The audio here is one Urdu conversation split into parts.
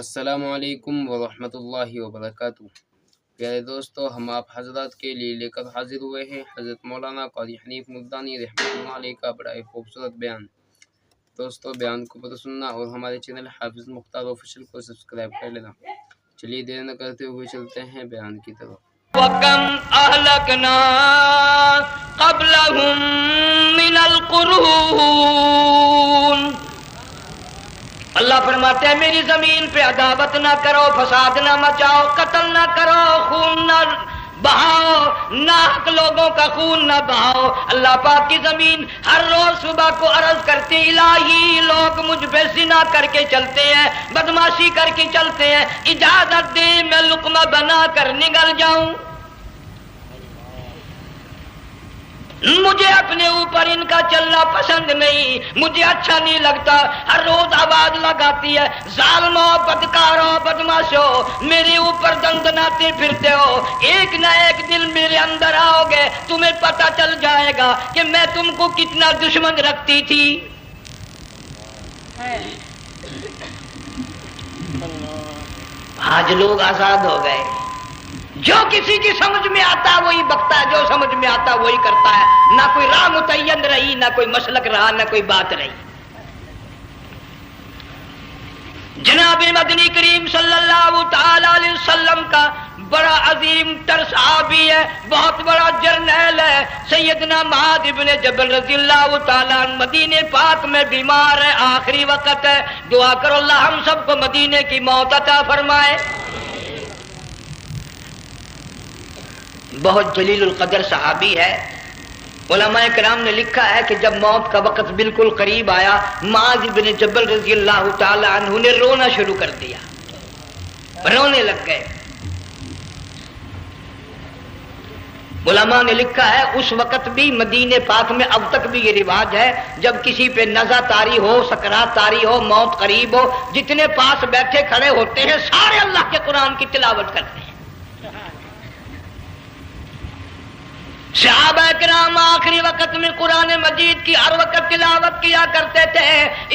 السلام علیکم ورحمۃ اللہ وبرکاتہ۔ پیارے دوستو، ہم آپ حضرات کے لیے لے کر حاضر ہوئے ہیں حضرت مولانا قاری حنیف ملتانی رحمۃ اللہ علیہ کا بڑا خوبصورت بیان۔ دوستو، بیان کو پورا سننا اور ہمارے چینل حافظ مختار آفیشل کو سبسکرائب کر لینا۔ چلیے دیر نہ کرتے ہوئے چلتے ہیں بیان کی طرف۔ وَكَمْ أَهْلَكْنَا قَبْلَهُمْ مِنَ الْقُرُونِ۔ اللہ فرماتے ہیں میری زمین پہ عداوت نہ کرو، فساد نہ مچاؤ، قتل نہ کرو، خون نہ بہاؤ، ناحق لوگوں کا خون نہ بہاؤ۔ اللہ پاک کی زمین ہر روز صبح کو عرض کرتی الہی لوگ مجھ پہ زنا کر کے چلتے ہیں، بدماشی کر کے چلتے ہیں، اجازت دے میں لقمہ بنا کر نگل جاؤں۔ مجھے اپنے اوپر ان کا چلنا پسند نہیں، مجھے اچھا نہیں لگتا۔ ہر روز آواز لگاتی ہے ظالموں، بدکاروں، بدماشوں، میرے اوپر دندناتے پھرتے ہو، ایک نہ ایک دن میرے اندر آؤ گے، تمہیں پتہ چل جائے گا کہ میں تم کو کتنا دشمن رکھتی تھی۔ آج لوگ آزاد ہو گئے، جو کسی کی سمجھ میں آتا ہے وہی بکتا ہے، جو سمجھ میں آتا ہے وہی کرتا ہے، نہ کوئی راہ متعین رہی، نہ کوئی مسلک رہا، نہ کوئی بات رہی۔ جناب مدنی کریم صلی اللہ تعالی علیہ وسلم کا بڑا عظیم تر صحابی ہے، بہت بڑا جرنیل ہے، سیدنا معاذ ابن جبل رضی اللہ تعالیٰ عنہ مدینے پاک میں بیمار ہے، آخری وقت ہے، دعا کرو اللہ ہم سب کو مدینے کی موت عطا فرمائے۔ بہت جلیل القدر صحابی ہے۔ علماء کرام نے لکھا ہے کہ جب موت کا وقت بالکل قریب آیا، معاذ بن جبل رضی اللہ تعالی عنہ نے رونا شروع کر دیا، رونے لگ گئے۔ علماء نے لکھا ہے اس وقت بھی مدینے پاک میں اب تک بھی یہ رواج ہے، جب کسی پہ نزع طاری ہو، سکرات طاری ہو، موت قریب ہو، جتنے پاس بیٹھے کھڑے ہوتے ہیں سارے اللہ کے قرآن کی تلاوت کرتے ہیں۔ صحابہ کرام آخری وقت میں قرآن مجید کی ہر وقت تلاوت کیا کرتے تھے،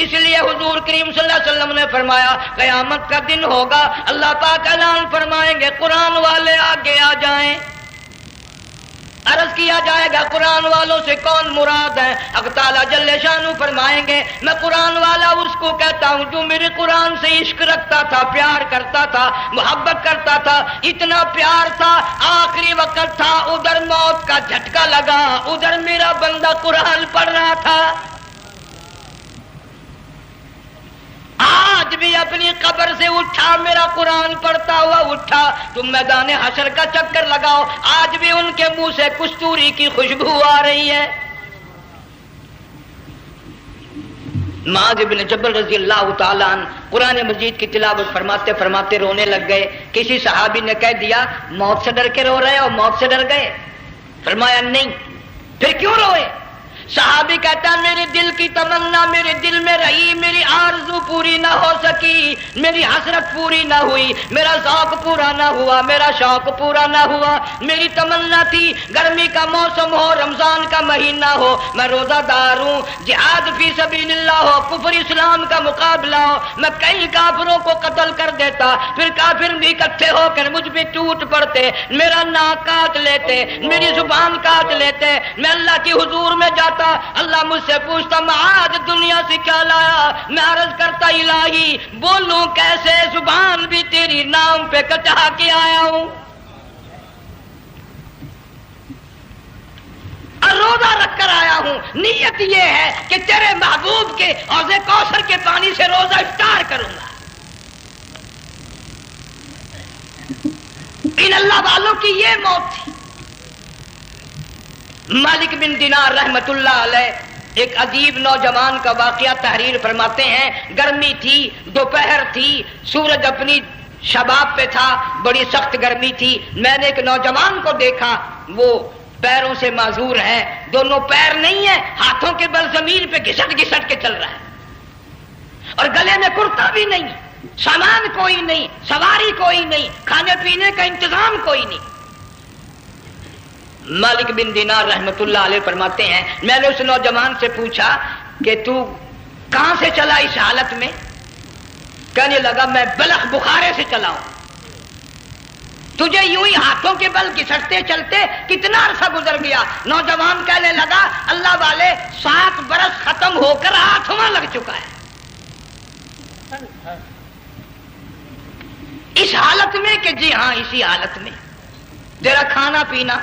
اس لیے حضور کریم صلی اللہ علیہ وسلم نے فرمایا قیامت کا دن ہوگا، اللہ پاک اعلان فرمائیں گے قرآن والے آگے آ جائیں۔ عرض کیا جائے گا قرآن والوں سے کون مراد ہے؟ حق تعالیٰ جل شانہ فرمائیں گے میں قرآن والا اس کو کہتا ہوں جو میرے قرآن سے عشق رکھتا تھا، پیار کرتا تھا، محبت کرتا تھا، اتنا پیار تھا آخری وقت تھا، ادھر موت کا جھٹکا لگا، ادھر میرا بندہ قرآن پڑھ رہا تھا۔ آج بھی اپنی قبر سے اٹھا، میرا قرآن پڑھتا ہوا اٹھا، تم میدان حشر کا چکر لگاؤ، آج بھی ان کے منہ سے کستوری کی خوشبو آ رہی ہے۔ معاذ بن جبل رضی اللہ تعالیٰ عنہ قرآن مجید کی تلاوت فرماتے فرماتے رونے لگ گئے۔ کسی صحابی نے کہہ دیا موت سے ڈر کے رو رہے ہو، موت سے ڈر گئے؟ فرمایا نہیں۔ پھر کیوں روئے؟ صحابی کہتا ہے میرے دل کی تمنا میرے دل میں رہی، میری آرزو پوری نہ ہو سکی، میری حسرت پوری نہ ہوئی، میرا ذوق پورا نہ ہوا، میرا شوق پورا نہ ہوا۔ میری تمنا تھی گرمی کا موسم ہو، رمضان کا مہینہ ہو، میں روزہ دار ہوں، جہاد فی سبیل اللہ ہو، کفر اسلام کا مقابلہ ہو، میں کئی کافروں کو قتل کر دیتا، پھر کافر بھی اکٹھے ہو کر مجھ پہ ٹوٹ پڑتے، میرا ناک کاٹ لیتے، میری زبان کاٹ لیتے، میں اللہ کی حضور میں جاتا، اللہ مجھ سے پوچھتا معاذ دنیا سے کیا لایا؟ میں عرض کرتا الہی بولوں کیسے، زبان بھی تیری نام پہ کٹا کے آیا ہوں، اور روزہ رکھ کر آیا ہوں، نیت یہ ہے کہ تیرے محبوب کے حوض کوثر کے پانی سے روزہ افطار کروں گا۔ ان اللہ والوں کی یہ موت تھی۔ مالک بن دینار رحمت اللہ علیہ ایک عجیب نوجوان کا واقعہ تحریر فرماتے ہیں، گرمی تھی، دوپہر تھی، سورج اپنی شباب پہ تھا، بڑی سخت گرمی تھی، میں نے ایک نوجوان کو دیکھا، وہ پیروں سے معذور ہے، دونوں پیر نہیں ہیں، ہاتھوں کے بل زمین پہ گھسٹ گھسٹ کے چل رہا ہے، اور گلے میں کرتا بھی نہیں، سامان کوئی نہیں، سواری کوئی نہیں، کھانے پینے کا انتظام کوئی نہیں۔ مالک بن دینار رحمت اللہ علیہ فرماتے ہیں میں نے اس نوجوان سے پوچھا کہ تو کہاں سے چلا اس حالت میں؟ کہنے لگا میں بلخ بخارے سے چلا ہوں، تجھے یوں ہی ہاتھوں کے بل گھسٹتے چلتے کتنا عرصہ گزر گیا۔ نوجوان کہنے لگا اللہ والے 7 برس ختم ہو کر 8واں لگ چکا ہے، اس حالت میں کہ جی ہاں اسی حالت میں تیرا کھانا پینا۔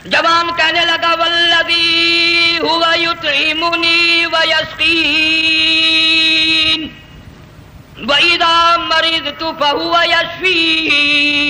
جوان کہنے لگا والذی ہوا یطعمنی ویسقین وَإِذَا مَرِضْتُ فَهُوَ يَشْفِينِ،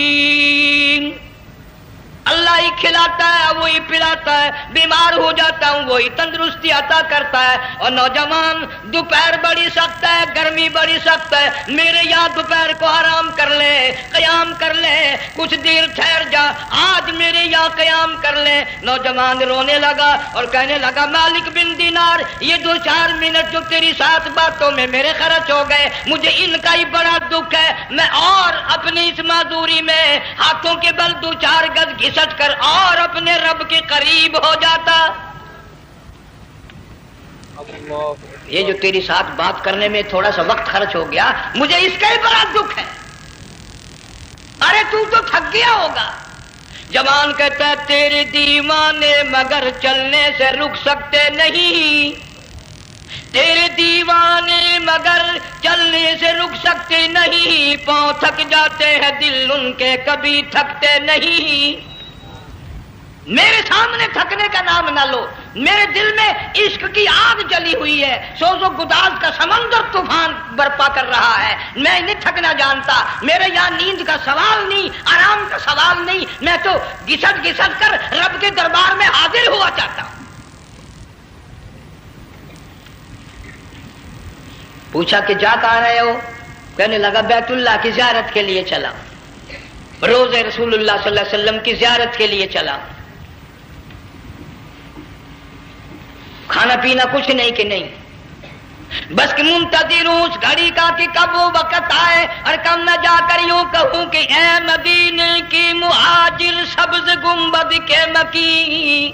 اللہ ہی کھلاتا ہے وہی پلاتا ہے، بیمار ہو جاتا ہوں وہی تندرستی عطا کرتا ہے۔ اور نوجوان دوپہر بڑی سخت ہے، گرمی بڑی سخت ہے، میرے یہاں دوپہر کو آرام کر لے، قیام کر لے، کچھ دیر ٹھہر جا، آج میرے یہاں قیام کر لے۔ نوجوان رونے لگا اور کہنے لگا مالک بن دینار، یہ 2-4 منٹ جو تیری ساتھ باتوں میں میرے خرچ ہو گئے، مجھے ان کا ہی بڑا دکھ ہے، میں اور اپنی اس معذوری میں ہاتھوں کے بل 2-4 گز گھسٹ کر اور اپنے رب کے قریب ہو جاتا۔ یہ جو تیری ساتھ بات کرنے میں تھوڑا سا وقت خرچ ہو گیا، مجھے اس کا ہی بڑا دکھ ہے۔ ارے تو تھک گیا ہوگا۔ جوان کہتا ہے تیرے دیوانے مگر چلنے سے رک سکتے نہیں، تیرے دیوانے مگر چلنے سے رک سکتے نہیں، پاؤں تھک جاتے ہیں دل ان کے کبھی تھکتے نہیں۔ میرے سامنے تھکنے کا نام نہ لو، میرے دل میں عشق کی آگ جلی ہوئی ہے، سوز و گداز کا سمندر طوفان برپا کر رہا ہے، میں نہیں تھکنا جانتا، میرے یہاں نیند کا سوال نہیں، آرام کا سوال نہیں، میں تو گھسٹ گھسٹ کر رب کے دربار میں حاضر ہوا چاہتا ہوں۔ پوچھا کہ جا کہاں رہے ہو؟ کہنے لگا بیت اللہ کی زیارت کے لیے چلا، روز رسول اللہ صلی اللہ علیہ وسلم کی زیارت کے لیے چلا، کھانا پینا کچھ نہیں کہ نہیں، بس کہ منتظر ہوں اس گھڑی کا کہ کب وہ وقت آئے اور کب میں جا کر یوں کہوں کہ اے مدینے کی مہاجر سبز گنبد کے مکی،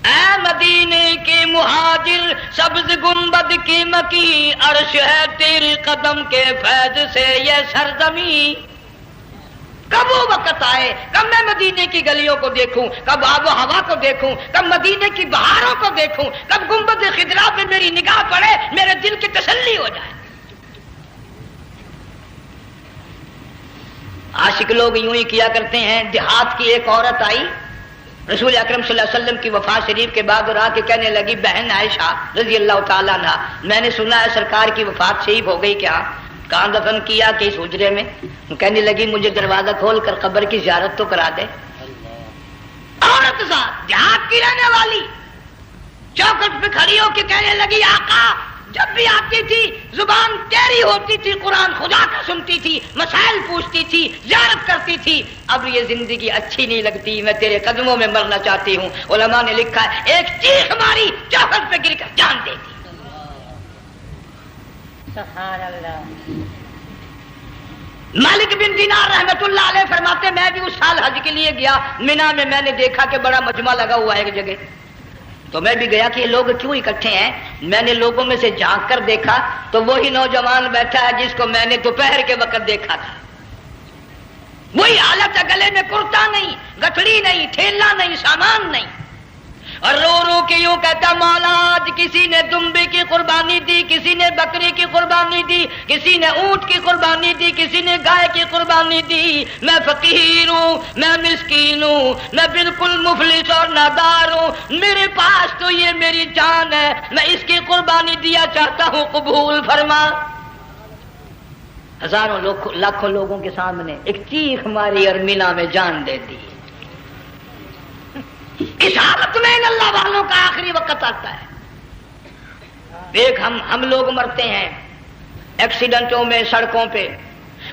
اے مدینے کے مہاجر سبز گنبد کی مکی، عرش ہے تیرے قدم کے فیض سے یہ سرزمین۔ کب وہ وقت آئے، کب میں مدینے کی گلیوں کو دیکھوں، کب آب و ہوا کو دیکھوں، کب مدینے کی بہاروں کو دیکھوں، کب گنبد خضرا پہ میری نگاہ پڑے، میرے دل کی تسلی ہو جائے۔ عاشق لوگ یوں ہی کیا کرتے ہیں۔ دیہات کی ایک عورت آئی رسول اکرم صلی اللہ علیہ وسلم کی وفات شریف کے بعد اور آ کے کہنے لگی بہن عائشہ رضی اللہ تعالیٰ عنہا، میں نے سنا ہے سرکار کی وفات شریف ہو گئی، کیا کہاں دفن کیا کہ اس حجرے میں؟ کہنے لگی مجھے دروازہ کھول کر قبر کی زیارت تو کرا دے۔ عورت ساتھ دیہات کی رہنے والی چوکٹ پہ کھڑی ہو کے کہنے لگی آقا جب بھی آتی تھی زبان تیری ہوتی تھی، قرآن خدا کا سنتی تھی، مسائل پوچھتی تھی، زیارت کرتی تھی، اب یہ زندگی اچھی نہیں لگتی، میں تیرے قدموں میں مرنا چاہتی ہوں۔ علماء نے لکھا ہے ایک چیخ ماری چوکٹ پہ گر کر جان دے دی۔ سبحان اللہ۔ مالک بن دینار رحمت اللہ علیہ فرماتے میں بھی اس سال حج کے لیے گیا، مینا میں نے دیکھا کہ بڑا مجمع لگا ہوا ہے ایک جگہ، تو میں بھی گیا کہ یہ لوگ کیوں اکٹھے ہیں۔ میں نے لوگوں میں سے جھانک کر دیکھا تو وہی نوجوان بیٹھا ہے جس کو میں نے دوپہر کے وقت دیکھا تھا، وہی حالت ہے، گلے میں کرتا نہیں، گٹھڑی نہیں، ٹھیلا نہیں، سامان نہیں، اور رو رو کے یوں کہتا مولا آج کسی نے دمبے کی قربانی دی، کسی نے بکری کی قربانی دی، کسی نے اونٹ کی قربانی دی، کسی نے گائے کی قربانی دی، میں فقیر ہوں، میں مسکین ہوں، میں بالکل مفلس اور نادار ہوں، میرے پاس تو یہ میری جان ہے، میں اس کی قربانی دیا چاہتا ہوں، قبول فرما۔ ہزاروں لاکھوں لوگوں کے سامنے ایک چیخ ماری اور مینا میں جان دے دی۔ اس حالت میں ان اللہ والوں کا آخری وقت آتا ہے۔ ایک ہم لوگ مرتے ہیں ایکسیڈنٹوں میں، سڑکوں پہ،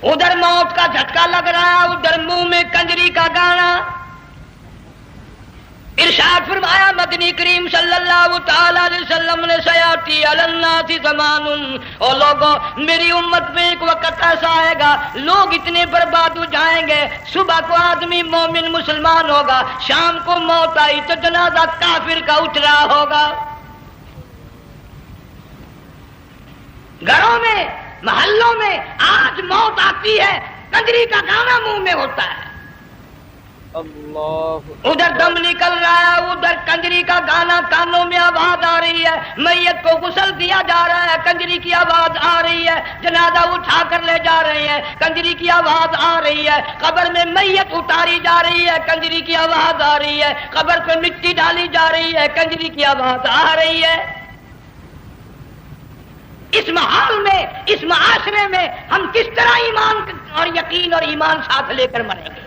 ادھر موت کا جھٹکا لگ رہا، ادھر منہ میں کنجری کا گانا۔ ارشاد فرمایا مدنی کریم صلی اللہ تعالی علیہ وسلم نے سیاتی علی الناس زمان، اور لوگوں میری امت میں ایک وقت ایسا آئے گا لوگ اتنے برباد ہو جائیں گے، صبح کو آدمی مومن مسلمان ہوگا، شام کو موت آئی تو جنازہ کافر کا اٹھ رہا ہوگا۔ گھروں میں محلوں میں آج موت آتی ہے، کنجری کا گانا منہ میں ہوتا ہے، ادھر دم نکل رہا ہے، ادھر کنجری کا گانا کانوں میں آواز آ رہی ہے، میت کو غسل دیا جا رہا ہے، کنجری کی آواز آ رہی ہے، جنازہ اٹھا کر لے جا رہے ہیں، کنجری کی آواز آ رہی ہے، قبر میں میت اتاری جا رہی ہے، کنجری کی آواز آ رہی ہے، قبر پہ مٹی ڈالی جا رہی ہے، کنجری کی آواز آ رہی ہے۔ اس ماحول میں، اس معاشرے میں ہم کس طرح ایمان اور یقین اور ایمان ساتھ لے کر مریں گے؟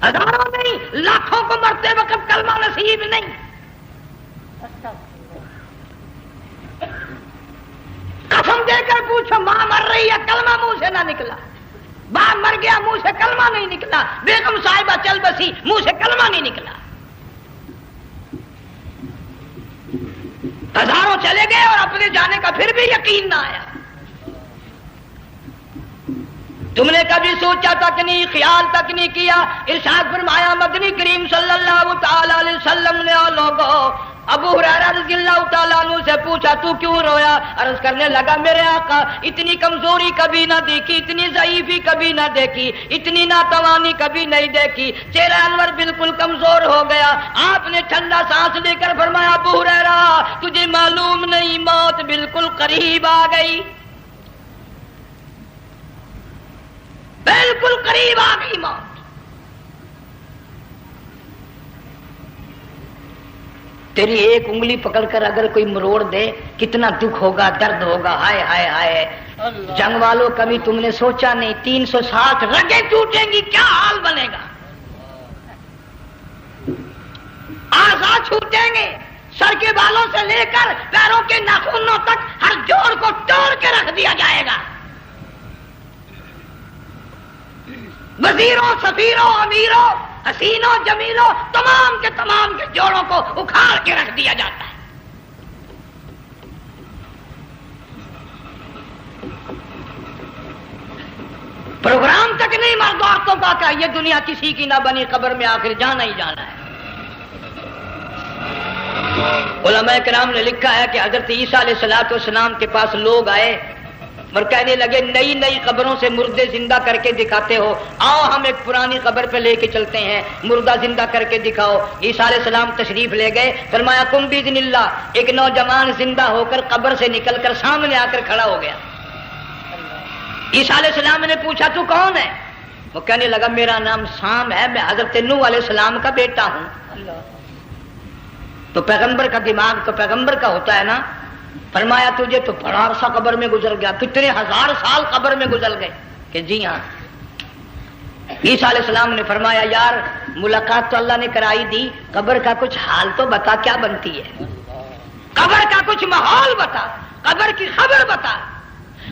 ہزاروں نہیں، لاکھوں کو مرتے وقت کلمہ نصیب نہیں۔ قسم دے کر پوچھو، ماں مر رہی ہے، کلمہ منہ سے نہ نکلا، باپ مر گیا، منہ سے کلمہ نہیں نکلا، بیگم صاحبہ چل بسی، منہ سے کلمہ نہیں نکلا۔ ہزاروں چلے گئے اور اپنے جانے کا پھر بھی یقین نہ آیا۔ تم نے کبھی سوچا تک نہیں، خیال تک نہیں کیا؟ ارشاد فرمایا مدنی کریم صلی اللہ تعالی علیہ وسلم نے اور لوگوں ابو ہریرہ رضی اللہ تعالیٰ عنہ سے پوچھا تو کیوں رویا؟ عرض کرنے لگا میرے آقا اتنی کمزوری کبھی نہ دیکھی، اتنی ضعیفی کبھی نہ دیکھی، اتنی ناتوانی کبھی نہیں دیکھی، چہرہ انور بالکل کمزور ہو گیا۔ آپ نے ٹھنڈا سانس لے کر فرمایا ابو ہریرہ تجھے معلوم نہیں موت بالکل قریب آ گئی، بالکل قریب آ گئی موت۔ تیری ایک انگلی پکڑ کر اگر کوئی مروڑ دے کتنا دکھ ہوگا، درد ہوگا، ہائے ہائے ہائے۔ جنگ والوں کبھی تم نے سوچا نہیں 360 رگیں ٹوٹیں گی کیا حال بنے گا، اعضاء چھوٹیں گے، سر کے بالوں سے لے کر پیروں کے ناخنوں تک ہر جوڑ کو توڑ کے رکھ دیا جائے گا، وزیروں، سفیروں، امیروں، حسینوں، جمیلوں، تمام کے جوڑوں کو اکھاڑ کے رکھ دیا جاتا ہے۔ پروگرام تک نہیں مرد عورتوں کا کہ یہ دنیا کسی کی نہ بنی، قبر میں آخر جانا ہی جانا ہے۔ علماء کرام نے لکھا ہے کہ حضرت عیسیٰ علیہ السلام کے پاس لوگ آئے اور کہنے لگے نئی نئی قبروں سے مردے زندہ کر کے دکھاتے ہو، آؤ ہم ایک پرانی قبر پہ لے کے چلتے ہیں، مردہ زندہ کر کے دکھاؤ۔ عیسیٰ علیہ السلام تشریف لے گئے، فرمایا کم باذن اللہ، ایک نوجوان زندہ ہو کر قبر سے نکل کر سامنے آ کر کھڑا ہو گیا۔ عیسیٰ علیہ السلام نے پوچھا تو کون ہے؟ وہ کہنے لگا میرا نام سام ہے، میں حضرت نوح علیہ السلام کا بیٹا ہوں۔ تو پیغمبر کا دماغ تو پیغمبر کا ہوتا ہے نا۔ فرمایا تجھے تو بڑا عرصہ قبر میں گزر گیا، کتنے ہزار سال قبر میں گزر گئے؟ کہ جی ہاں۔ عیسیٰ علیہ السلام نے فرمایا یار ملاقات تو اللہ نے کرائی دی، قبر کا کچھ حال تو بتا کیا بنتی ہے، قبر کا کچھ ماحول بتا، قبر کی خبر بتا۔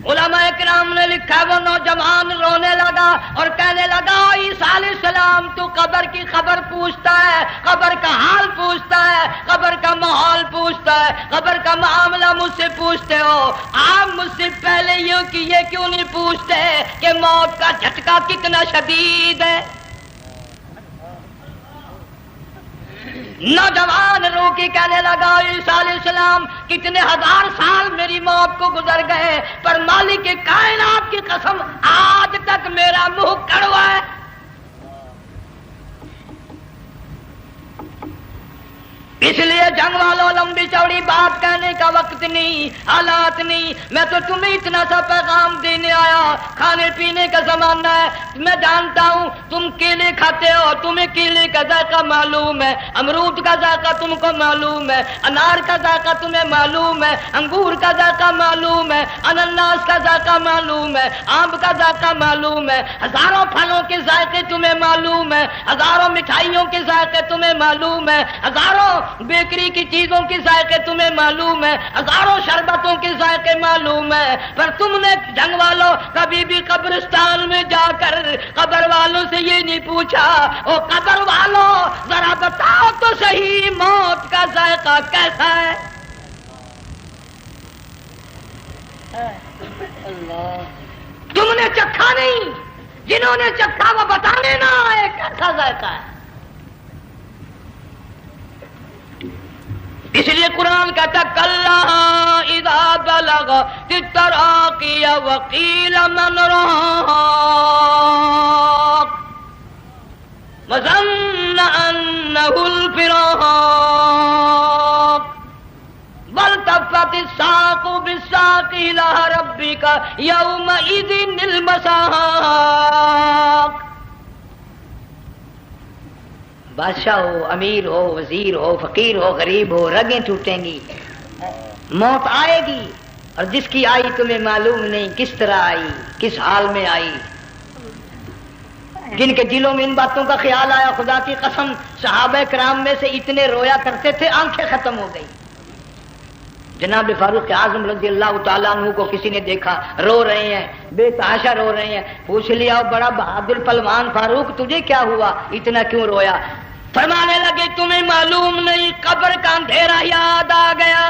علماء کرام نے لکھا وہ نوجوان رونے لگا اور کہنے لگا عیسیٰ علیہ السلام تو قبر کی خبر پوچھتا ہے، قبر کا حال پوچھتا ہے، قبر کا ماحول پوچھتا ہے، قبر کا معاملہ مجھ سے پوچھتے ہو، آپ مجھ سے پہلے یہ کیوں نہیں پوچھتے کہ موت کا جھٹکا کتنا شدید ہے؟ نوجوان رو کے کہنے لگا عیسیٰ علیہ السلام کتنے ہزار سال میری موت کو گزر گئے، پر مالک کائنات کی قسم آج تک میرا منہ کڑوا ہے۔ اس لیے جنگ والوں لمبی چوڑی بات کہنے کا وقت نہیں، حالات نہیں، میں تو تمہیں اتنا سا پیغام دینے آیا، کھانے پینے کا زمانہ ہے، میں جانتا ہوں تم کیلے کھاتے ہو، تمہیں کیلے کا ذائقہ معلوم ہے، امرود کا ذائقہ تم کو معلوم ہے، انار کا ذائقہ تمہیں معلوم ہے، انگور کا ذائقہ معلوم ہے، انناس کا ذائقہ معلوم ہے، آم کا ذائقہ معلوم ہے، ہزاروں پھلوں کے ذائقے تمہیں معلوم ہے، ہزاروں مٹھائیوں کے ذائقے تمہیں معلوم ہے، ہزاروں بیکری کی چیزوں کے ذائقے تمہیں معلوم ہے، ہزاروں شربتوں کے ذائقے معلوم ہے، پر تم نے جنگ والوں کبھی بھی قبرستان میں جا کر قبر والوں سے یہ نہیں پوچھا او قبر والوں ذرا بتاؤ تو صحیح موت کا ذائقہ کیسا ہے؟ تم نے چکھا نہیں، جنہوں نے چکھا وہ بتانے نہ آئے کیسا ذائقہ ہے۔ اس لیے قرآن کہتا کلا اذا بلغت التراقی وقیل من راق وظن انه الفراق والتفت الساق بالساق الى ربك يومئذ المساق. بادشاہ ہو، امیر ہو، وزیر ہو، فقیر ہو، غریب ہو، رگیں ٹوٹیں گی، موت آئے گی، اور جس کی آئی تمہیں معلوم نہیں کس طرح آئی، کس حال میں آئی. جن کے دلوں میں ان باتوں کا خیال آیا، خدا کی قسم صحابہ کرام میں سے اتنے رویا کرتے تھے آنکھیں ختم ہو گئی. جناب فاروق اعظم رضی اللہ تعالیٰ عنہ کو کسی نے دیکھا رو رہے ہیں، بے تحاشا رو رہے ہیں. پوچھ لیا بڑا بہادر پہلوان فاروق تجھے کیا ہوا، اتنا کیوں رویا؟ فرمانے لگے تمہیں معلوم نہیں قبر کا اندھیرا یاد آ گیا.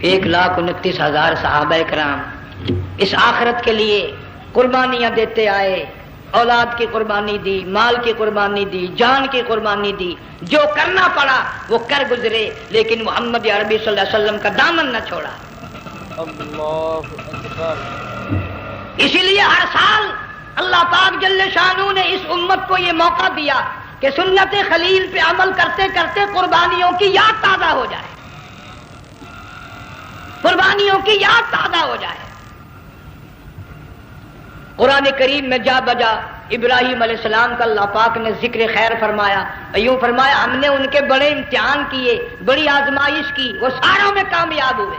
ایک 1,29,000 صحابہ کرام اس آخرت کے لیے قربانیاں دیتے آئے، اولاد کی قربانی دی، مال کی قربانی دی، جان کی قربانی دی، جو کرنا پڑا وہ کر گزرے، لیکن محمد عربی صلی اللہ علیہ وسلم کا دامن نہ چھوڑا. اللہ اکبر. اسی لیے ہر سال اللہ پاک جل شانہ نے اس امت کو یہ موقع دیا کہ سنت خلیل پہ عمل کرتے کرتے قربانیوں کی یاد تازہ ہو جائے، قربانیوں کی یاد تازہ ہو جائے. قرآن کریم میں جا بجا ابراہیم علیہ السلام کا اللہ پاک نے ذکر خیر فرمایا، یوں فرمایا ہم نے ان کے بڑے امتحان کیے، بڑی آزمائش کی، وہ ساروں میں کامیاب ہوئے.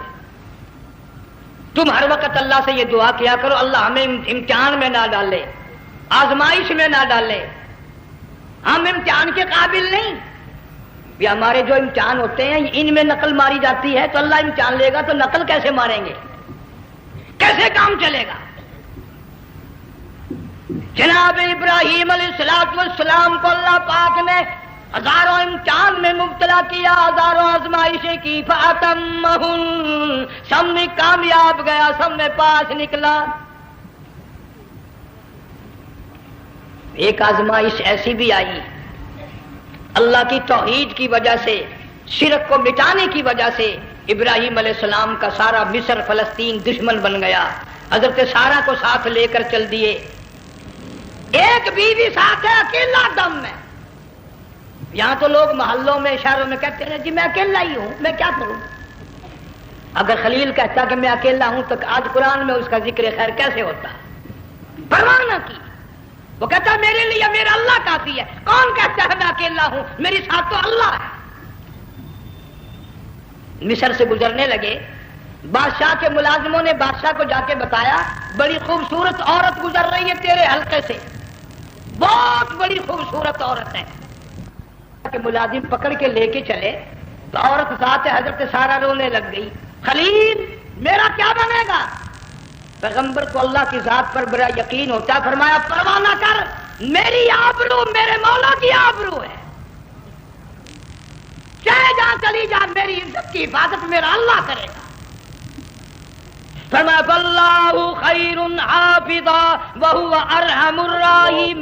تم ہر وقت اللہ سے یہ دعا کیا کرو اللہ ہمیں امتحان میں نہ ڈالے، آزمائش میں نہ ڈالے، ہم امتحان کے قابل نہیں. یہ ہمارے جو امتحان ہوتے ہیں ان میں نقل ماری جاتی ہے، تو اللہ امتحان لے گا تو نقل کیسے ماریں گے، کیسے کام چلے گا؟ جناب ابراہیم علیہ السلام کو اللہ پاک نے ہزاروں امتحان میں مبتلا کیا، ہزاروں آزمائشیں کی، فَأَتَمَّهُنْ سب میں کامیاب گیا، سب میں پاس نکلا. ایک آزمائش ایسی بھی آئی اللہ کی توحید کی وجہ سے، شرک کو مٹانے کی وجہ سے ابراہیم علیہ السلام کا سارا مصر فلسطین دشمن بن گیا. حضرت سارہ کو ساتھ لے کر چل دیے، ایک بیوی ساتھ ہے اکیلا دم میں. یہاں تو لوگ محلوں میں شہروں میں کہتے ہیں جی میں اکیلا ہی ہوں، میں کیا کروں. اگر خلیل کہتا کہ میں اکیلا ہوں تو آج قرآن میں اس کا ذکر خیر کیسے ہوتا؟ پرواہ نہ کی، وہ کہتا میرے لیے میرا اللہ کافی ہے. کون کہتا ہے میں اکیلا ہوں، میری ساتھ تو اللہ ہے. مصر سے گزرنے لگے، بادشاہ کے ملازموں نے بادشاہ کو جا کے بتایا بڑی خوبصورت عورت گزر رہی ہے تیرے حلقے سے، بہت بڑی خوبصورت عورت ہے. کہ ملازم پکڑ کے لے کے چلے تو عورت ساتھ ہے، حضرت سارہ رونے لگ گئی. خلیل میرا کیا بنے گا؟ پیغمبر کو اللہ کی ذات پر بڑا یقین ہوتا ہے، فرمایا پرواہ نہ کر، میری آبرو میرے مولا کی آبرو ہے، چاہے جہاں چلی جا میری عزت کی حفاظت میرا اللہ کرے گا. فرمایا فاللہ خیر حافظا وہو ارحم الراحمین.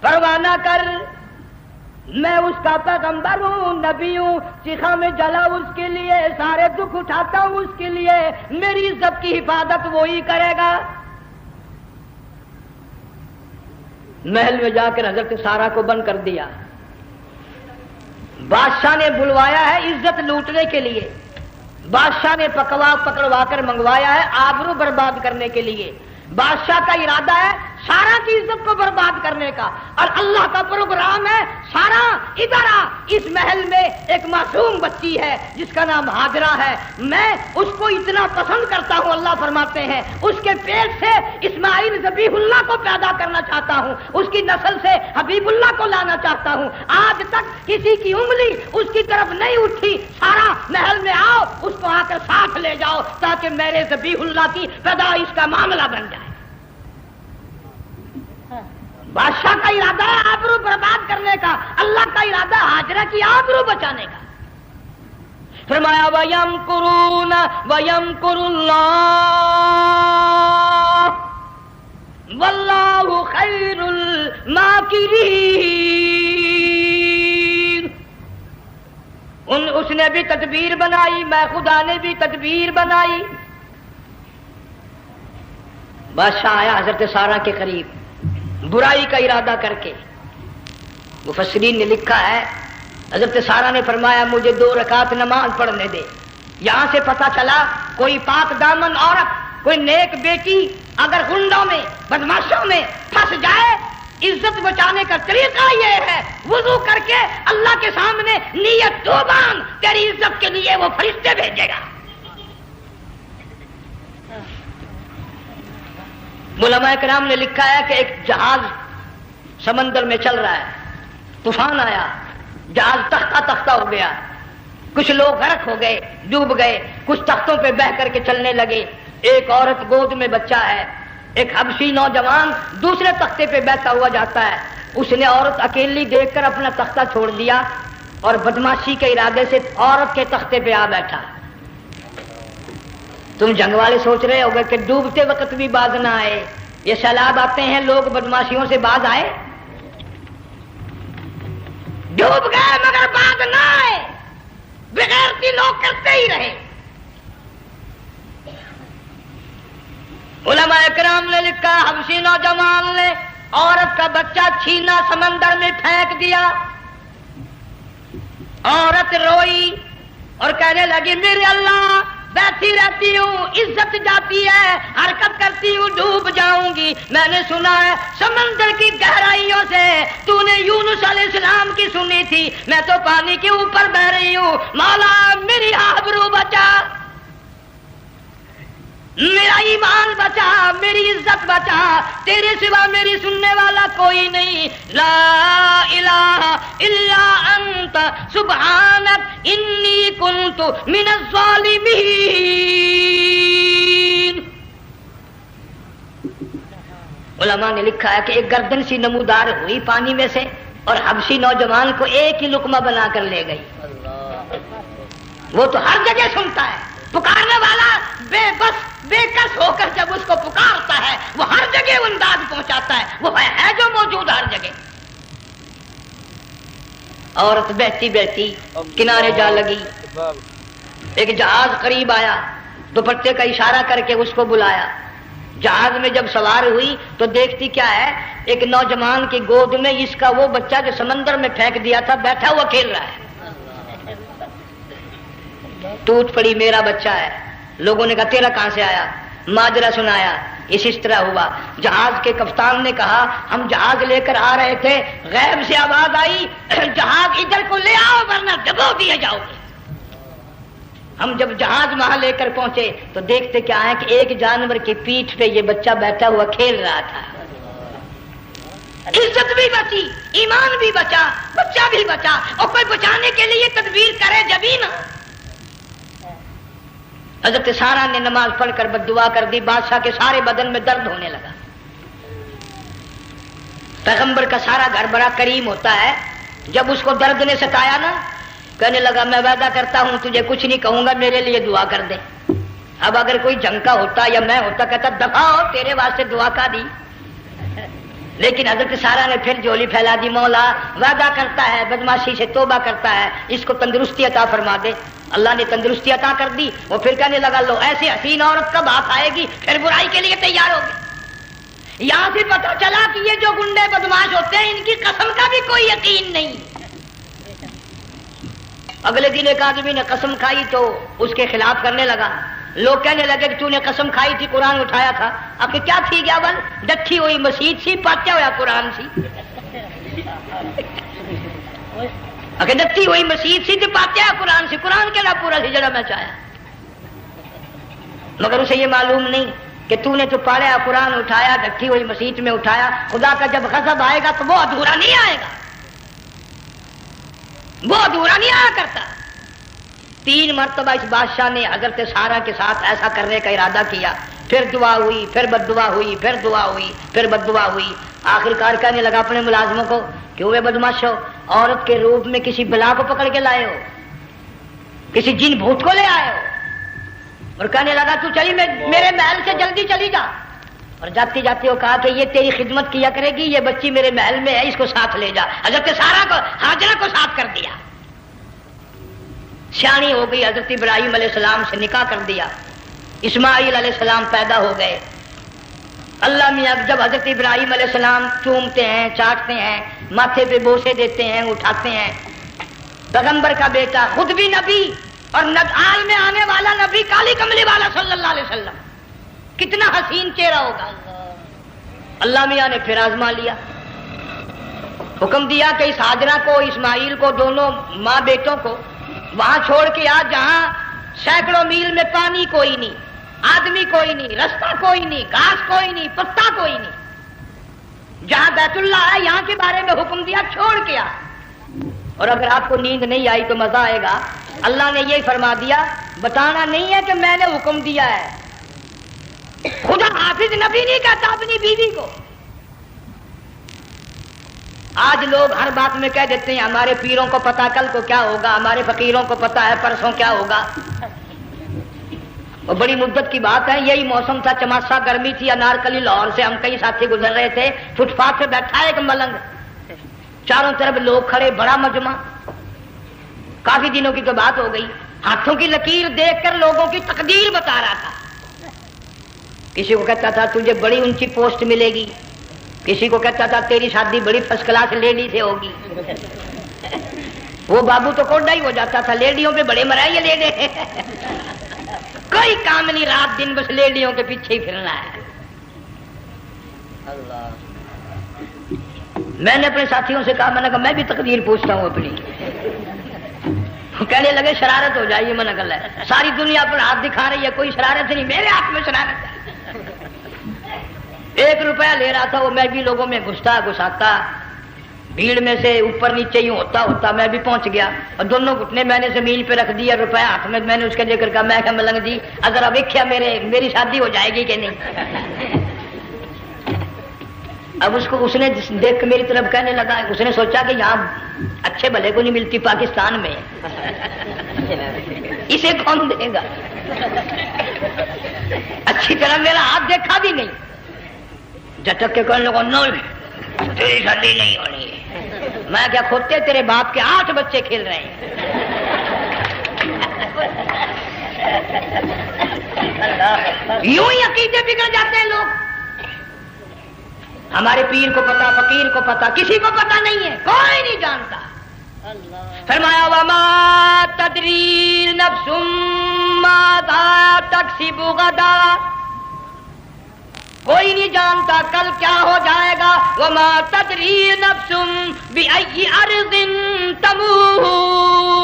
پرواہ نہ کر، میں اس کا پیغمبر ہوں، نبی ہوں، چیخا میں جلا اس کے لیے، سارے دکھ اٹھاتا ہوں اس کے لیے، میری عزت کی حفاظت وہی کرے گا. محل میں جا کر حضرت سارہ کو بند کر دیا. بادشاہ نے بلوایا ہے عزت لوٹنے کے لیے، بادشاہ نے پکڑوا کر منگوایا ہے آبرو برباد کرنے کے لیے. بادشاہ کا ارادہ ہے سارا کی عزت کو برباد کرنے کا، اور اللہ کا پروگرام ہے سارا ادھر آ، اس محل میں ایک معصوم بچی ہے جس کا نام ہاجرہ ہے، میں اس کو اتنا پسند کرتا ہوں، اللہ فرماتے ہیں اس کے پیٹ سے اسماعیل ذبیح اللہ کو پیدا کرنا چاہتا ہوں، اس کی نسل سے حبیب اللہ کو لانا چاہتا ہوں. آج تک کسی کی انگلی اس کی طرف نہیں اٹھی. سارا محل میں آؤ، اس کو آ کر ساتھ لے جاؤ تاکہ میرے ذبیح اللہ کی پیدائش کا معاملہ بن جائے. بادشاہ کا ارادہ ہے آبرو برباد کرنے کا، اللہ کا ارادہ ہاجرہ کی آبرو بچانے کا. فرمایا وَيَمْكُرُونَ وَيَمْكُرُ اللَّهُ وَاللَّهُ خَيْرُ الْمَاكِرِينَ۔ اس نے بھی تدبیر بنائی، میں خدا نے بھی تدبیر بنائی۔ بادشاہ آیا حضرت سارہ کے قریب برائی کا ارادہ کر کے۔ مفسرین نے لکھا ہے حضرت سارہ نے فرمایا مجھے 2 رکعت نماز پڑھنے دے۔ یہاں سے پتہ چلا کوئی پاک دامن عورت، کوئی نیک بیٹی اگر غنڈوں میں بدماشوں میں پھنس جائے، عزت بچانے کا طریقہ یہ ہے وضو کر کے اللہ کے سامنے نیت تو باندھ، تیری عزت کے لیے وہ فرشتے بھیجے گا۔ علماء کرام نے لکھا ہے کہ ایک جہاز سمندر میں چل رہا ہے، طوفان آیا، جہاز تختہ تختہ ہو گیا، کچھ لوگ غرق ہو گئے، ڈوب گئے، کچھ تختوں پہ بہ کر کے چلنے لگے۔ ایک عورت گود میں بچہ ہے، ایک حبشی نوجوان دوسرے تختے پہ بیٹھا ہوا جاتا ہے۔ اس نے عورت اکیلی دیکھ کر اپنا تختہ چھوڑ دیا اور بدماشی کے ارادے سے عورت کے تختے پہ آ بیٹھا۔ تم جنگ والے سوچ رہے ہوگے کہ ڈوبتے وقت بھی باز نہ آئے، یہ سیلاب آتے ہیں لوگ بدماشیوں سے باز آئے؟ ڈوب گئے مگر باز نہ آئے، بغیرتی لوگ کرتے ہی رہے۔ علماء کرام نے لکھا حبشی نوجوان نے عورت کا بچہ چھینا سمندر میں پھینک دیا۔ عورت روئی اور کہنے لگی میرے اللہ بیٹھی رہتی ہوں، عزت جاتی ہے، حرکت کرتی ہوں، ڈوب جاؤں گی۔ میں نے سنا ہے سمندر کی گہرائیوں سے تو نے یونس علیہ السلام کی سنی تھی، میں تو پانی کے اوپر بہ رہی ہوں، مولا میری آبرو بچا، میرا ایمان بچا، میری عزت بچا، تیرے سوا میری سننے والا کوئی نہیں، لا الہ الا انت سبحانک انی کنت من الظالمین۔ علماء نے لکھا ہے کہ ایک گردن سی نمودار ہوئی پانی میں سے اور حبشی نوجوان کو ایک ہی لقمہ بنا کر لے گئی۔ وہ تو ہر جگہ سنتا ہے، پکارنے والا بے بس بے کس ہو کر جب اس کو پکارتا ہے وہ ہر جگہ انداز پہنچاتا ہے، وہ ہے جو موجود ہر جگہ۔ عورت بہتی بہتی کنارے جا لگی، ایک جہاز قریب آیا، دوپٹے کا اشارہ کر کے اس کو بلایا۔ جہاز میں جب سوار ہوئی تو دیکھتی کیا ہے، ایک نوجوان کی گود میں اس کا وہ بچہ جو سمندر میں پھینک دیا تھا بیٹھا ہوا کھیل رہا ہے۔ ٹوٹ پڑی میرا بچہ ہے۔ لوگوں نے کہا تیرا کہاں سے آیا؟ ماجرا سنایا، اس طرح ہوا۔ جہاز کے کپتان نے کہا ہم جہاز لے کر آ رہے تھے، غیب سے آواز آئی جہاز ادھر کو لے آؤ ورنہ ڈبو دیے جاؤ گے۔ ہم جب جہاز وہاں لے کر پہنچے تو دیکھتے کیا ہے کہ ایک جانور کی پیٹھ پہ یہ بچہ بیٹھا ہوا کھیل رہا تھا۔ عزت بھی بچی، ایمان بھی بچا، بچہ بھی بچا، اور کوئی بچانے کے لیے تدبیر کرے جبھی نا۔ حضرت سارہ نے نماز پڑھ کر بد دعا کر دی، بادشاہ کے سارے بدن میں درد ہونے لگا۔ پیغمبر کا سارا گھر بڑا کریم ہوتا ہے، جب اس کو درد نے ستایا نا کہنے لگا میں وعدہ کرتا ہوں تجھے کچھ نہیں کہوں گا، میرے لیے دعا کر دے۔ اب اگر کوئی جنگ کا ہوتا یا میں ہوتا کہتا دفاع ہو تیرے واسطے دعا کا دی، لیکن حضرت سارہ نے پھر جولی پھیلا دی، مولا وعدہ کرتا ہے بدماشی سے توبہ کرتا ہے، اس کو تندرستی عطا فرما دے۔ اللہ نے تندرستی عطا کر دی۔ وہ پھر کہنے لگا لو ایسی حسین عورت کب ہاتھ آئے گی، پھر برائی کے لیے تیار ہوگی۔ یہاں سے پتہ چلا کہ یہ جو گنڈے بدماش ہوتے ہیں ان کی قسم کا بھی کوئی یقین نہیں۔ اگلے دن ایک آدمی نے قسم کھائی تو اس کے خلاف کرنے لگا۔ لوگ کہنے لگے کہ تو نے قسم کھائی تھی، قرآن اٹھایا تھا، آخر کیا تھی گیا بل ڈٹھی ہوئی مسجد سی، پاٹیا ہوا قرآن سی، آخر ڈٹھی ہوئی مسجد سی تو پاٹیا قرآن سی، قرآن کے لا پورا سی جڑا میں چاہیا۔ مگر اسے یہ معلوم نہیں کہ تو نے تو پاڑیا قرآن اٹھایا، ڈٹھی ہوئی مسجد میں اٹھایا، خدا کا جب غضب آئے گا تو وہ ادھورا نہیں آئے گا، وہ ادھورا نہیں آیا کرتا۔ 3 مرتبہ اس بادشاہ نے حضرت سارہ کے ساتھ ایسا کرنے کا ارادہ کیا، پھر دعا ہوئی، پھر بد دعا ہوئی، پھر دعا ہوئی، پھر بد دعا ہوئی۔ آخرکار کہنے لگا اپنے ملازموں کو کہ ہوئے بدماش ہو، عورت کے روپ میں کسی بلا کو پکڑ کے لائے ہو، کسی جن بھوت کو لے آئے ہو؟ اور کہنے لگا تو چلی میرے محل سے جلدی چلی جا. اور جاتے جاتے وہ کہا کہ یہ تیری خدمت کیا کرے گی، یہ بچی میرے محل میں ہے، اس کو ساتھ لے جا. حضرت سارہ کو، ہاجرہ کو ساتھ کر دیا. سیانی ہو گئی، حضرت ابراہیم علیہ السلام سے نکاح کر دیا. اسماعیل علیہ السلام پیدا ہو گئے. اللہ میاں جب حضرت ابراہیم علیہ السلام چومتے ہیں، چاٹتے ہیں، ماتھے پہ بوسے دیتے ہیں، اٹھاتے ہیں، پیغمبر کا بیٹا، خود بھی نبی اور آل میں آنے والا نبی، کالی کملی والا صلی اللہ علیہ وسلم، کتنا حسین چہرہ ہوگا. اللہ میاں نے پھر آزما لیا، حکم دیا کہ اس ہاجرہ کو، اسماعیل کو، دونوں ماں بیٹوں کو وہاں چھوڑ کے آ جہاں سینکڑوں میل میں پانی کوئی نہیں، آدمی کوئی نہیں، رستہ کوئی نہیں، گھاس کوئی نہیں، پتا کوئی نہیں. جہاں بیت اللہ ہے یہاں کے بارے میں حکم دیا، چھوڑ کے آ. اور اگر آپ کو نیند نہیں آئی تو مزہ آئے گا. اللہ نے یہ فرما دیا، بتانا نہیں ہے کہ میں نے حکم دیا ہے. خدا حافظ نبی نہیں کہتا اپنی بیوی کو. آج لوگ ہر بات میں کہہ دیتے ہیں ہمارے پیروں کو پتا کل کو کیا ہوگا، ہمارے فقیروں کو پتا ہے پرسوں کیا ہوگا. اور بڑی مدت کی بات ہے، یہی موسم تھا، چماسا گرمی تھی، انارکلی لاہور سے ہم کئی ساتھی گزر رہے تھے. فٹ پاتھ پہ بیٹھا ایک ملنگ، چاروں طرف لوگ کھڑے، بڑا مجمع. کافی دنوں کی تو بات ہو گئی. ہاتھوں کی لکیر دیکھ کر لوگوں کی تقدیر بتا رہا تھا. کسی کو کہتا تھا تجھے بڑی اونچی پوسٹ ملے گی، کسی کو کہتا تھا تیری شادی بڑی فرسٹ کلاس لیڈی سے ہوگی. وہ بابو تو کوڈا ہی ہو جاتا تھا، لیڈیوں پہ بڑے مرائے لیڈے. کوئی کام نہیں، رات دن بس لیڈیوں کے پیچھے ہی پھرنا ہے. اللہ. میں نے اپنے ساتھیوں سے کہا، میں نے کہا میں بھی تقدیر پوچھتا ہوں اپنی. کہنے لگے شرارت ہو جائے، یہ منع کر ہے، ساری دنیا پر ہاتھ دکھا رہی ہے، کوئی شرارت نہیں، میرے ہاتھ میں شرارت ہے. 1 روپیہ لے رہا تھا وہ، میں بھی لوگوں میں گھساتا بھیڑ میں سے اوپر نیچے ہی ہوتا میں بھی پہنچ گیا. اور دونوں گھٹنے میں نے زمین پہ رکھ دیا، روپیہ ہاتھ میں نے اس کے ذکر کہا، میں کہ ملنگ جی اگر اب ویکھیا میری شادی ہو جائے گی کہ نہیں. اب اس نے دیکھ کے میری طرف کہنے لگا، اس نے سوچا کہ یہاں اچھے بھلے کو نہیں ملتی پاکستان میں، اسے کون دے گا. اچھی طرح میرا ہاتھ دیکھا بھی نہیں، جھٹک کے کہنے لگا نہیں تیری شادی نہیں ہونی ہے. میں کیا کھوتے تیرے باپ کے 8 بچے کھیل رہے ہیں. یوں ہی عقیدے بگڑ جاتے ہیں لوگ. ہمارے پیر کو پتا، فقیر کو پتا، کسی کو پتا نہیں ہے، کوئی نہیں جانتا. فرمایا وما تدری نفس ماذا تکسب غدا، کوئی نہیں جانتا کل کیا ہو جائے گا. وما تدری نفس بأي أرض تموت،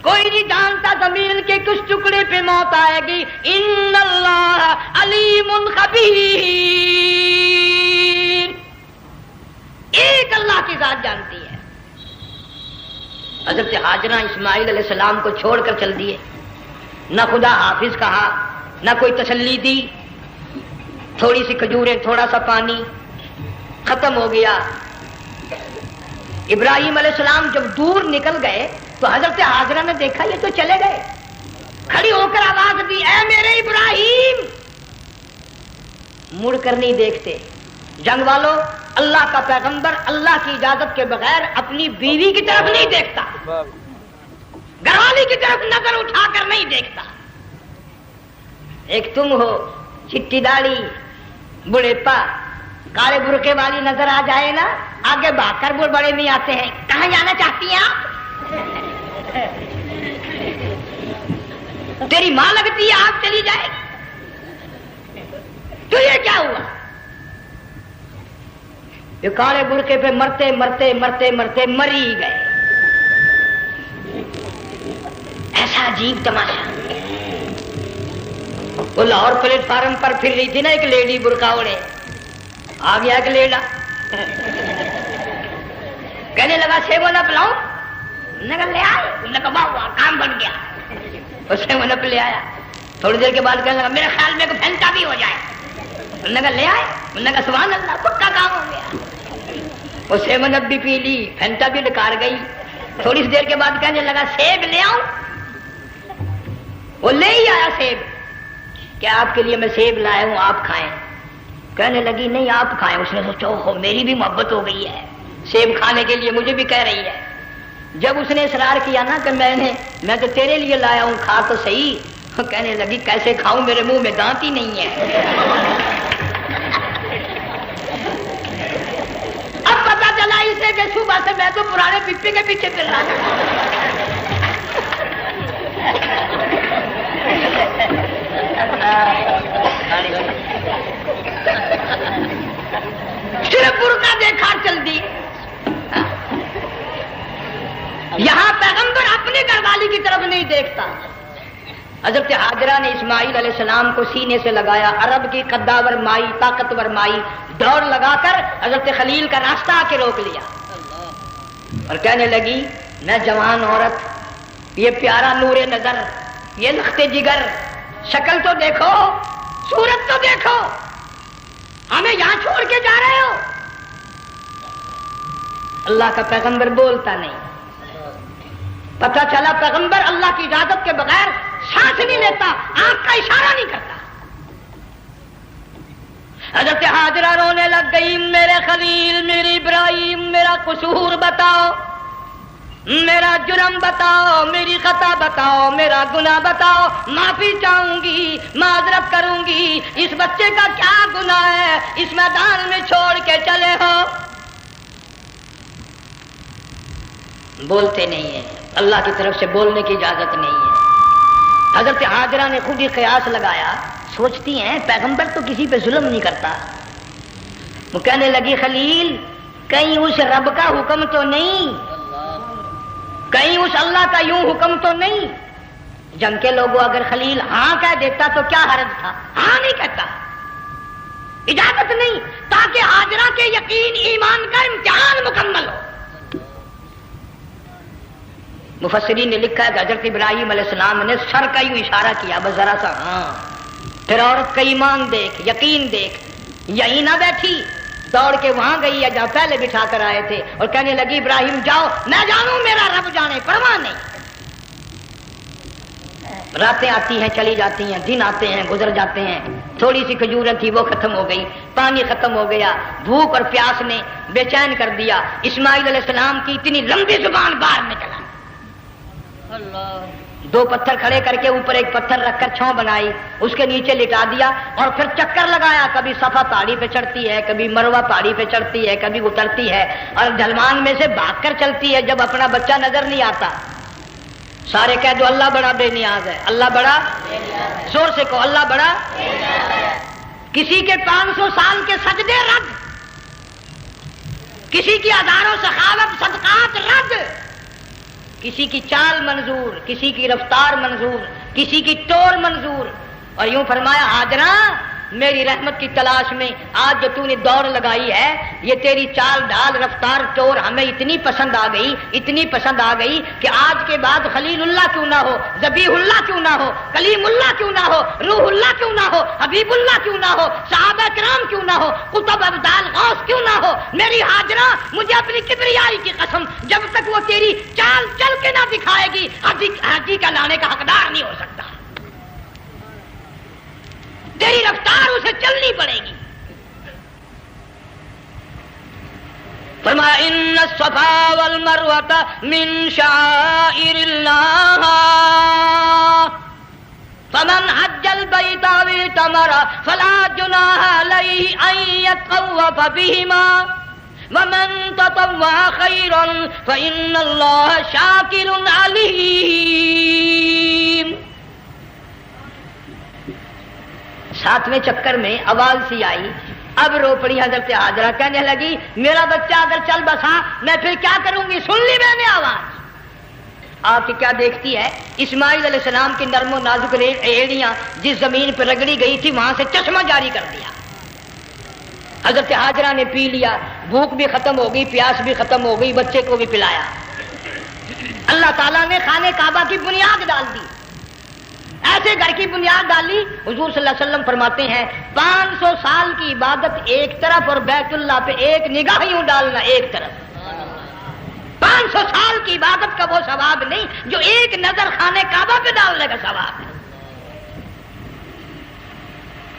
کوئی نہیں جانتا زمین کے کس ٹکڑے پہ موت آئے گی. ان اللہ علیم خبیر، ایک اللہ کی ذات جانتی ہے. حضرت ہاجرہ اسماعیل علیہ السلام کو چھوڑ کر چل دیے، نہ خدا حافظ کہا، نہ کوئی تسلی دی. تھوڑی سی کھجوریں، تھوڑا سا پانی، ختم ہو گیا. ابراہیم علیہ السلام جب دور نکل گئے تو حضرت ہاجرہ نے دیکھا یہ تو چلے گئے. کھڑی ہو کر آواز دی، اے میرے ابراہیم. مڑ کر نہیں دیکھتے. جنگ والوں، اللہ کا پیغمبر اللہ کی اجازت کے بغیر اپنی بیوی کی طرف نہیں دیکھتا، گھر والی کی طرف نظر اٹھا کر نہیں دیکھتا. ایک تم ہو، چٹی داڑھی، بڑھیپا، کالے برقعے والی نظر آ جائے نا، آگے بھاگ کر بڑے نہیں آتے ہیں. کہاں جانا چاہتی ہیں آپ؟ تیری ماں لگتی ہے آپ چلی جائے. تو یہ کیا ہوا؟ یہ کالے برقعے پہ مرتے مرتے مرتے مرتے مری گئے. ایسا عجیب تماشا. وہ لاہور پلیٹ فارم پر پھر رہی تھی نا ایک لیڈی برقع اوڑے، آ گیا ایک لیڈا، کہنے لگا سیب نہ پلاؤں، نے کہا لے آئے، نے کہا واہ کام بن گیا. اس سے منپ لے آیا. تھوڑی دیر کے بعد کہنے لگا میرے خیال میں کوئی پھینٹا بھی ہو جائے، انہوں نے کہا لے آئے، انہوں نے کہا سبحان اللہ پکا کام ہو گیا. اسے منپ بھی پی لی، پھینٹا بھی ڈکار گئی. تھوڑی سی دیر کے بعد کہنے لگا سیب لے آؤں؟ وہ لے ہی آیا سیب. کیا آپ کے لیے میں سیب لایا ہوں آپ کھائیں؟ کہنے لگی نہیں آپ کھائیں. اس نے سوچا اوہ میری بھی محبت ہو گئی ہے، سیب کھانے کے لیے مجھے بھی کہہ رہی ہے. جب اس نے اصرار کیا نا کہ میں تو تیرے لیے لایا ہوں کھا تو صحیح، کہنے لگی کیسے کھاؤں میرے منہ میں دانت ہی نہیں ہے. اب پتا چلا اسے کہ صبح سے میں تو پرانے پپی کے پیچھے پھر رہا تھا. صرف برقع دیکھا چل دی. یہاں پیغمبر اپنی گھر والی کی طرف نہیں دیکھتا. حضرت حاجرہ نے اسماعیل علیہ السلام کو سینے سے لگایا. عرب کی قداور مائی، طاقتور مائی دوڑ لگا کر حضرت خلیل کا راستہ آ کے روک لیا اور کہنے لگی میں جوان عورت، یہ پیارا نور نظر، یہ لخت جگر، شکل تو دیکھو، صورت تو دیکھو، ہمیں یہاں چھوڑ کے جا رہے ہو؟ اللہ کا پیغمبر بولتا نہیں. پتہ چلا پیغمبر اللہ کی اجازت کے بغیر سانس نہیں لیتا، آنکھ کا اشارہ نہیں کرتا. حضرت حاجرہ رونے لگ گئی، میرے خلیل، میری ابراہیم، میرا قصور بتاؤ، میرا جرم بتاؤ، میری خطا بتاؤ، میرا گناہ بتاؤ، معافی چاہوں گی، معذرت کروں گی. اس بچے کا کیا گناہ ہے اس میدان میں چھوڑ کے چلے ہو؟ بولتے نہیں ہیں، اللہ کی طرف سے بولنے کی اجازت نہیں ہے. حضرت حاجرہ نے خود ہی قیاس لگایا، سوچتی ہیں پیغمبر تو کسی پہ ظلم نہیں کرتا. وہ کہنے لگی خلیل کہیں اس رب کا حکم تو نہیں، کہیں اس اللہ کا یوں حکم تو نہیں؟ جنگ کے لوگوں اگر خلیل ہاں کہہ دیتا تو کیا حرج تھا؟ ہاں نہیں کہتا، اجازت نہیں، تاکہ حاجرہ کے یقین ایمان کا امتحان مکمل ہو. مفسرین نے لکھا ہے کہ حضرت ابراہیم علیہ السلام نے سر کا یوں اشارہ کیا، بس ذرا سا ہاں. پھر عورت کا ایمان دیکھ، یقین دیکھ، یہی نہ بیٹھی، دوڑ کے وہاں گئی ہے جہاں پہلے بٹھا کر آئے تھے اور کہنے لگی ابراہیم جاؤ، میں جانوں میرا رب جانے، پرواہ نہیں. راتیں آتی ہیں چلی جاتی ہیں، دن آتے ہیں گزر جاتے ہیں. تھوڑی سی کھجوریں تھی وہ ختم ہو گئی، پانی ختم ہو گیا، بھوک اور پیاس نے بے چین کر دیا. اسماعیل علیہ السلام کی اتنی لمبی زبان باہر نکلا. دو پتھر کھڑے کر کے اوپر ایک پتھر رکھ کر چھاؤں بنائی، اس کے نیچے لٹا دیا اور پھر چکر لگایا. کبھی صفا پہاڑی پہ چڑھتی ہے، کبھی مروہ پہاڑی پہ چڑھتی ہے، کبھی اترتی ہے اور ڈھلوان میں سے بھاگ کر چلتی ہے. جب اپنا بچہ نظر نہیں آتا سارے کہہ دو اللہ بڑا بے نیاز ہے، اللہ بڑا، زور سے کہو اللہ بڑا. کسی کے 500 سال کے سجدے رد، کسی کی ہزاروں سخاوت صدقات رد، کسی کی چال منظور، کسی کی رفتار منظور، کسی کی ٹول منظور. اور یوں فرمایا حاجرہ میری رحمت کی تلاش میں آج جو تو نے دوڑ لگائی ہے، یہ تیری چال ڈھال رفتار ٹور ہمیں اتنی پسند آ گئی، اتنی پسند آ گئی کہ آج کے بعد خلیل اللہ کیوں نہ ہو، ذبیح اللہ کیوں نہ ہو، کلیم اللہ کیوں نہ ہو، روح اللہ کیوں نہ ہو، حبیب اللہ کیوں نہ ہو، صحابہ کرام کیوں نہ ہو، قطب ابدال غوث کیوں نہ ہو. میری حاجرہ مجھے اپنی کبریائی کی قسم جب تک وہ تیری چال چل کے نہ دکھائے گی حاجی کا لانے کا حقدار نہیں ہو سکتا. تیری رفتار اسے چلنی پڑے گی. فرمایا ان الصفا والمروہ من شعائر اللہ فمن حج البیت او اعتمر فلا جناح علیہ ان یطوف بہما ومن تطوع خیرا فإن اللہ شاکر علیم. 7ویں چکر میں آواز سی آئی، اب رو پڑی حضرت حاجرہ. کہنے لگی میرا بچہ اگر چل بسا میں پھر کیا کروں گی؟ سن لی میں نے آواز. آپ کی کیا دیکھتی ہے؟ اسماعیل علیہ السلام کی نرم و نازک ایڑیاں جس زمین پہ رگڑی گئی تھی وہاں سے چشمہ جاری کر دیا. حضرت حاجرہ نے پی لیا، بھوک بھی ختم ہو گئی، پیاس بھی ختم ہو گئی، بچے کو بھی پلایا. اللہ تعالیٰ نے خانہ کعبہ کی بنیاد ڈال دی، ایسے گھر کی بنیاد ڈالی. حضور صلی اللہ علیہ وسلم فرماتے ہیں 500 سال کی عبادت ایک طرف اور بیت اللہ پہ ایک نگاہ یوں ڈالنا ایک طرف. 500 سال کی عبادت کا وہ ثواب نہیں جو ایک نظر خانے کعبہ پہ ڈالنے کا ثواب ہے۔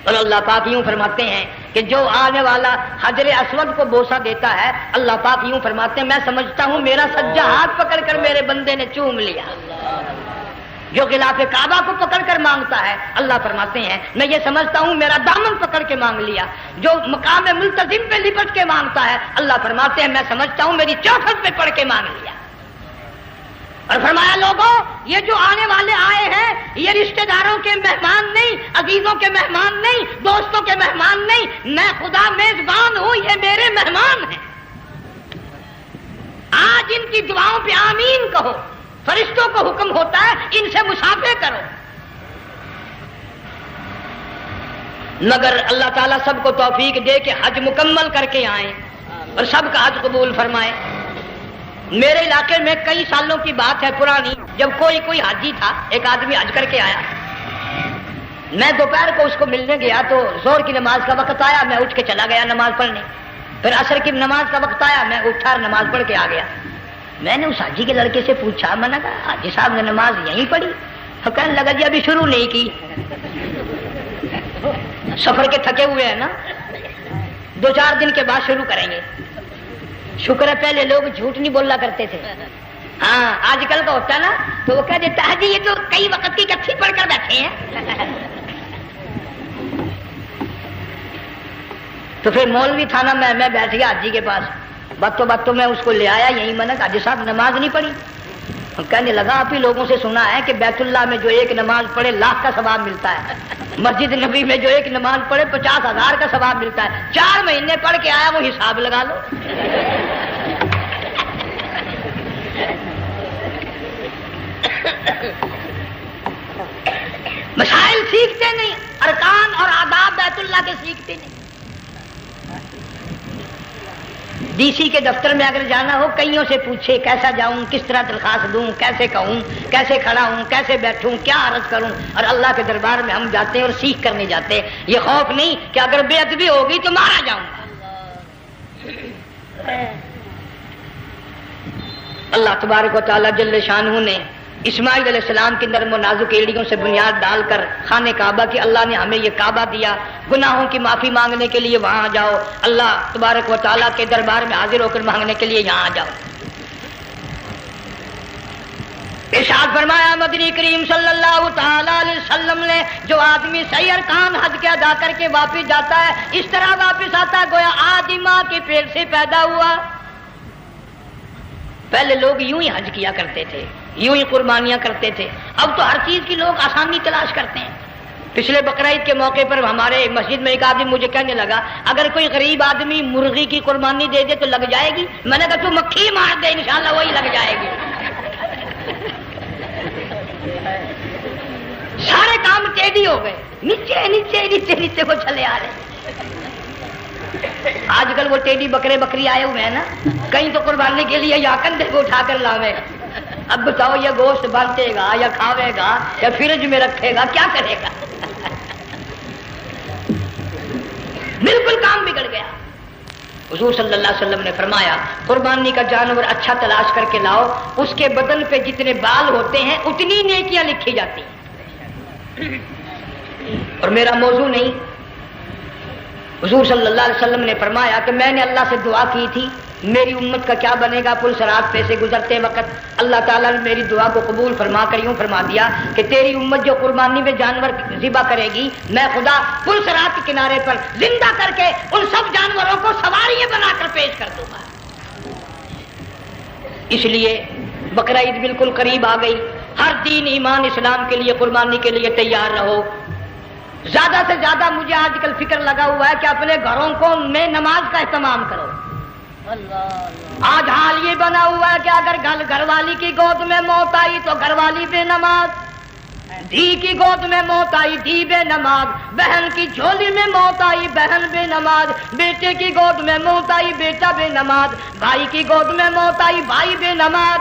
اور اللہ پاک یوں فرماتے ہیں کہ جو آنے والا حجر اسود کو بوسہ دیتا ہے، اللہ پاک یوں فرماتے ہیں میں سمجھتا ہوں میرا سجا ہاتھ پکڑ کر میرے بندے نے چوم لیا۔ جو غلاف کعبہ کو پکڑ کر مانگتا ہے، اللہ فرماتے ہیں میں یہ سمجھتا ہوں میرا دامن پکڑ کے مانگ لیا۔ جو مقام ملتزم پہ لپٹ کے مانگتا ہے، اللہ فرماتے ہیں میں سمجھتا ہوں میری چوکھٹ پہ پڑھ کے مانگ لیا۔ اور فرمایا لوگوں یہ جو آنے والے آئے ہیں یہ رشتہ داروں کے مہمان نہیں، عزیزوں کے مہمان نہیں، دوستوں کے مہمان نہیں، میں خدا میزبان ہوں، یہ میرے مہمان ہیں۔ آج ان کی دعاؤں پہ آمین کہو، فرشتوں کو حکم ہوتا ہے ان سے مصافحہ کرو۔ مگر اللہ تعالیٰ سب کو توفیق دے کہ حج مکمل کر کے آئیں اور سب کا حج قبول فرمائے۔ میرے علاقے میں کئی سالوں کی بات ہے پرانی، جب کوئی حاجی تھا، ایک آدمی حج کر کے آیا، میں دوپہر کو اس کو ملنے گیا تو زور کی نماز کا وقت آیا، میں اٹھ کے چلا گیا نماز پڑھنے۔ پھر عصر کی نماز کا وقت آیا، میں اٹھا اور نماز پڑھ کے آ گیا۔ میں نے اس حاجی کے لڑکے سے پوچھا، میں نے کہا حاجی صاحب نے نماز یہیں پڑھی؟ تو کہنے لگا جی ابھی شروع نہیں کی، سفر کے تھکے ہوئے ہیں نا، 2-4 دن کے بعد شروع کریں گے۔ شکر ہے پہلے لوگ جھوٹ نہیں بولا کرتے تھے، ہاں آج کل کا ہوتا ہے نا تو وہ کہہ دیتا ہے جی یہ تو کئی وقت کی کچھی پڑھ کر بیٹھے ہیں۔ تو پھر مولوی تھا نا، میں بیٹھ گیا حاجی کے پاس، باتوں میں اس کو لے آیا، یہی میں نے کہا حاجی صاحب نماز نہیں پڑھی؟ کہنے لگا آپ ہی لوگوں سے سنا ہے کہ بیت اللہ میں جو ایک نماز پڑھے 1,00,000 کا ثواب ملتا ہے، مسجد نبی میں جو ایک نماز پڑھے 50,000 کا ثواب ملتا ہے، 4 مہینے پڑھ کے آیا، وہ حساب لگا لو۔ مسائل سیکھتے نہیں، ارکان اور آداب بیت اللہ کے سیکھتے نہیں۔ ڈی سی کے دفتر میں اگر جانا ہو کئیوں سے پوچھے کیسا جاؤں، کس طرح درخواست دوں، کیسے کہوں، کیسے کھڑا ہوں، کیسے بیٹھوں، کیا عرض کروں، اور اللہ کے دربار میں ہم جاتے ہیں اور سیکھ کرنے جاتے ہیں، یہ خوف نہیں کہ اگر بے ادبی ہوگی تو مارا جاؤں گا۔ اللہ تبارک و تعالیٰ جل شانہ نے اسماعیل علیہ السلام کی نرم و نازک ایڑیوں سے بنیاد ڈال کر خانے کعبہ کی، اللہ نے ہمیں یہ کعبہ دیا، گناہوں کی معافی مانگنے کے لیے وہاں جاؤ، اللہ تبارک و تعالیٰ کے دربار میں حاضر ہو کر مانگنے کے لیے یہاں جاؤ۔ ارشاد فرمایا مدنی کریم صلی اللہ تعالی علیہ وسلم نے جو آدمی صحیح ارکان حج کے ادا کر کے واپس جاتا ہے اس طرح واپس آتا ہے گویا آدمی ماں کے پیٹ سے پیدا ہوا۔ پہلے لوگ یوں ہی حج کیا کرتے تھے، یوں ہی قربانیاں کرتے تھے، اب تو ہر چیز کی لوگ آسانی تلاش کرتے ہیں۔ پچھلے بقرعید کے موقع پر ہمارے مسجد میں ایک آدمی مجھے کہنے لگا اگر کوئی غریب آدمی مرغی کی قربانی دے دے تو لگ جائے گی؟ میں نے کہا تو مکھی مار دے انشاءاللہ وہی لگ جائے گی۔ سارے کام ٹیڑھی ہو گئے، نیچے نیچے نیچے نیچے کو چلے آ رہے۔ آج کل وہ ٹیڑھی بکرے بکری آئے ہوئے ہیں نا، کہیں تو قربانی کے لیے یا کندھے کو اٹھا کر لاوے۔ اب بتاؤ یہ گوشت بنتے گا یا کھاوے گا یا فریج میں رکھے گا، کیا کرے گا؟ بالکل کام بگڑ گیا۔ حضور صلی اللہ علیہ وسلم نے فرمایا قربانی کا جانور اچھا تلاش کر کے لاؤ، اس کے بدن پہ جتنے بال ہوتے ہیں اتنی نیکیاں لکھی جاتی ہیں۔ اور میرا موضوع نہیں، حضور صلی اللہ علیہ وسلم نے فرمایا کہ میں نے اللہ سے دعا کی تھی میری امت کا کیا بنے گا، پل صراط پہ سے گزرتے وقت اللہ تعالیٰ نے میری دعا کو قبول فرما کر یوں فرما دیا کہ تیری امت جو قربانی میں جانور ذبح کرے گی میں خدا پل صراط کے کنارے پر زندہ کر کے ان سب جانوروں کو سواریاں بنا کر پیش کر دوں گا۔ اس لیے بقرعید بالکل قریب آ گئی، ہر دین ایمان اسلام کے لیے قربانی کے لیے تیار رہو۔ زیادہ سے زیادہ مجھے آج کل فکر لگا ہوا ہے کہ اپنے گھروں کو میں نماز کا اہتمام کرو۔ آج حال یہ بنا ہوا ہے کہ اگر گھر والی کی گود میں موت آئی تو گھر والی بے نماز، دھی کی گود میں موت آئی دھی بے نماز، بہن کی جھولی میں موت آئی بہن بے نماز، بیٹے کی گود میں موت آئی بیٹا بے نماز، بھائی کی گود میں موت آئی بھائی بے نماز۔